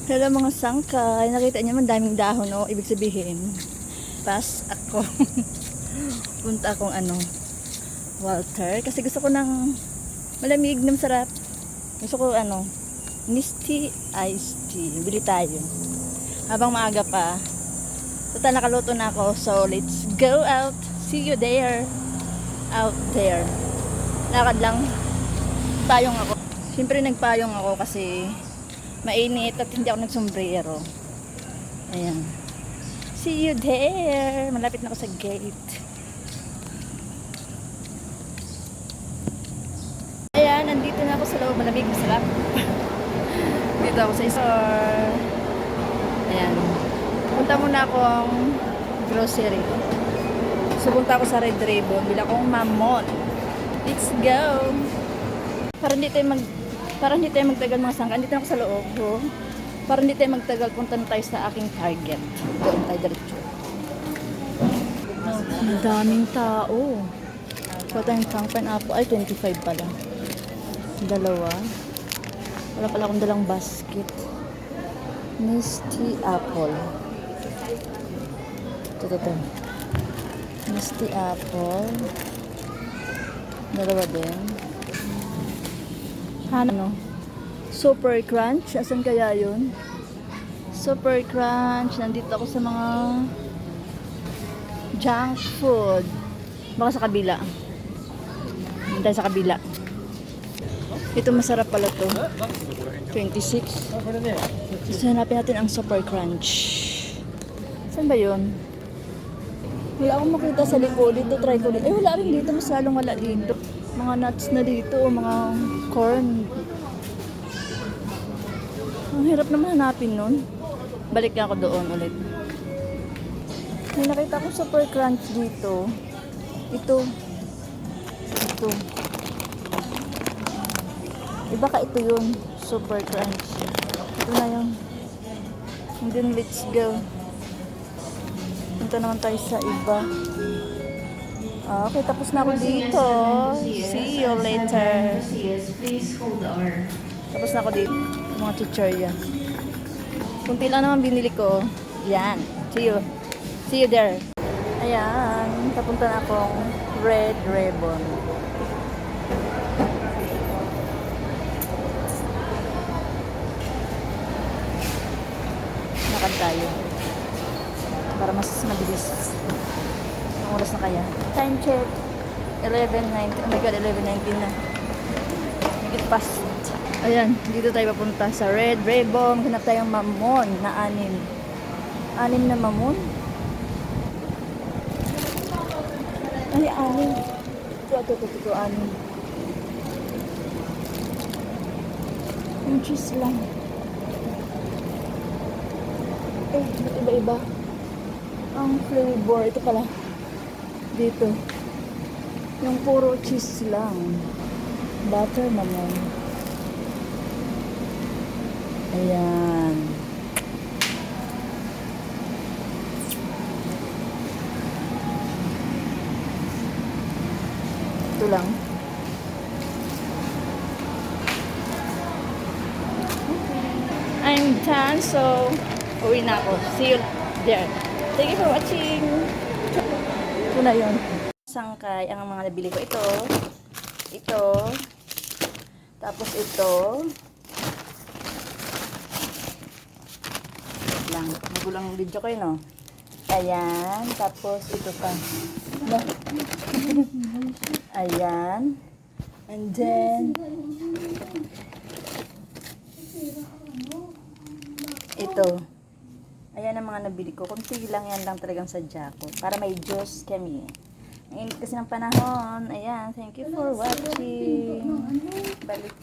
Hello mga sangkay. Nakita niyo man daming dahon, no? Ibig sabihin, pass ako. Punta akong Walter. Kasi gusto ko ng malamig na masarap. Gusto ko Misty iced tea. Bili tayo. Habang maaga pa. Total nakaluto na ako. So let's go out. See you there. Out there. Lakad lang. Payong ako. Siyempre nagpayong ako kasi mainit at hindi ako nagsombrero. Ayan. See you there. Malapit na ako sa gate. Ayan, nandito na ako sa loob. Malamig, masarap. Dito ako sa store. Ayan. Punta muna akong grocery. So, punta ako sa Red Ribbon. Bila akong mamon. Let's go! Para hindi tayo magtagal mga sangka. Andito na ako sa loob. Oh. Para hindi tayo magtagal, punta na tayo sa aking target. Doon tayo diretso. Ang daming tao. Kuha tayong pineapple. Ay, 25 pala. Dalawa. Wala pala akong dalang basket. Misty apple. Ito. Misty apple. Dalawa din. Super Crunch. Asan kaya yun? Super Crunch. Nandito ako sa mga junk food. Baka sa kabila. Hintay sa kabila. Ito masarap pala to. 26. So hanapin natin ang Super Crunch. Saan ba yun? Wala akong makita sa likod. Dito try ko dito. Wala rin dito. Mas lalong wala dito. Mga nuts na dito. Mga corn. Ang hirap naman hanapin nun. Balik na ako doon ulit. May nakita akong Super Crunch dito. Ito. Baka ito yun. Super Crunch. Ito na yun. And then let's go. Punta naman tayo sa iba. Okay, tapos na ako dito. See you later. Tapos na ako dito. Mga chichorya. Kunti lang naman binili ko. Yan. See you there. Ayan. Papunta na akong Red Ribbon. Lakad tayo. Para mas mabilis. Ang oras na kaya. Time check. 11:19. Oh my God, 11:19 na. Make it fast. Ayan, dito tayo papunta sa Red Ribbon. Hanap tayong mamon na 6. 6 na mamon? Ay, 6. Ito, 6. Yung cheese lang. Iba-iba. Ang flavor, ito pala. Dito. Yung puro cheese lang. Butter naman. Ayan. Ito lang. I'm done, so uwi na ako. See you there. Thank you for watching. Ito na yun. Sangkay, ang mga nabili ko. Ito. Tapos ito. Lang. Magulang video ko yun, no? Ayan. Tapos ito pa. Ayan. And then ito. Ayan ang mga nabili ko. Kunti lang yan lang talagang sadya ko. Para may juice kami. Ang init kasi ng panahon. Ayan. Thank you for watching. Balik.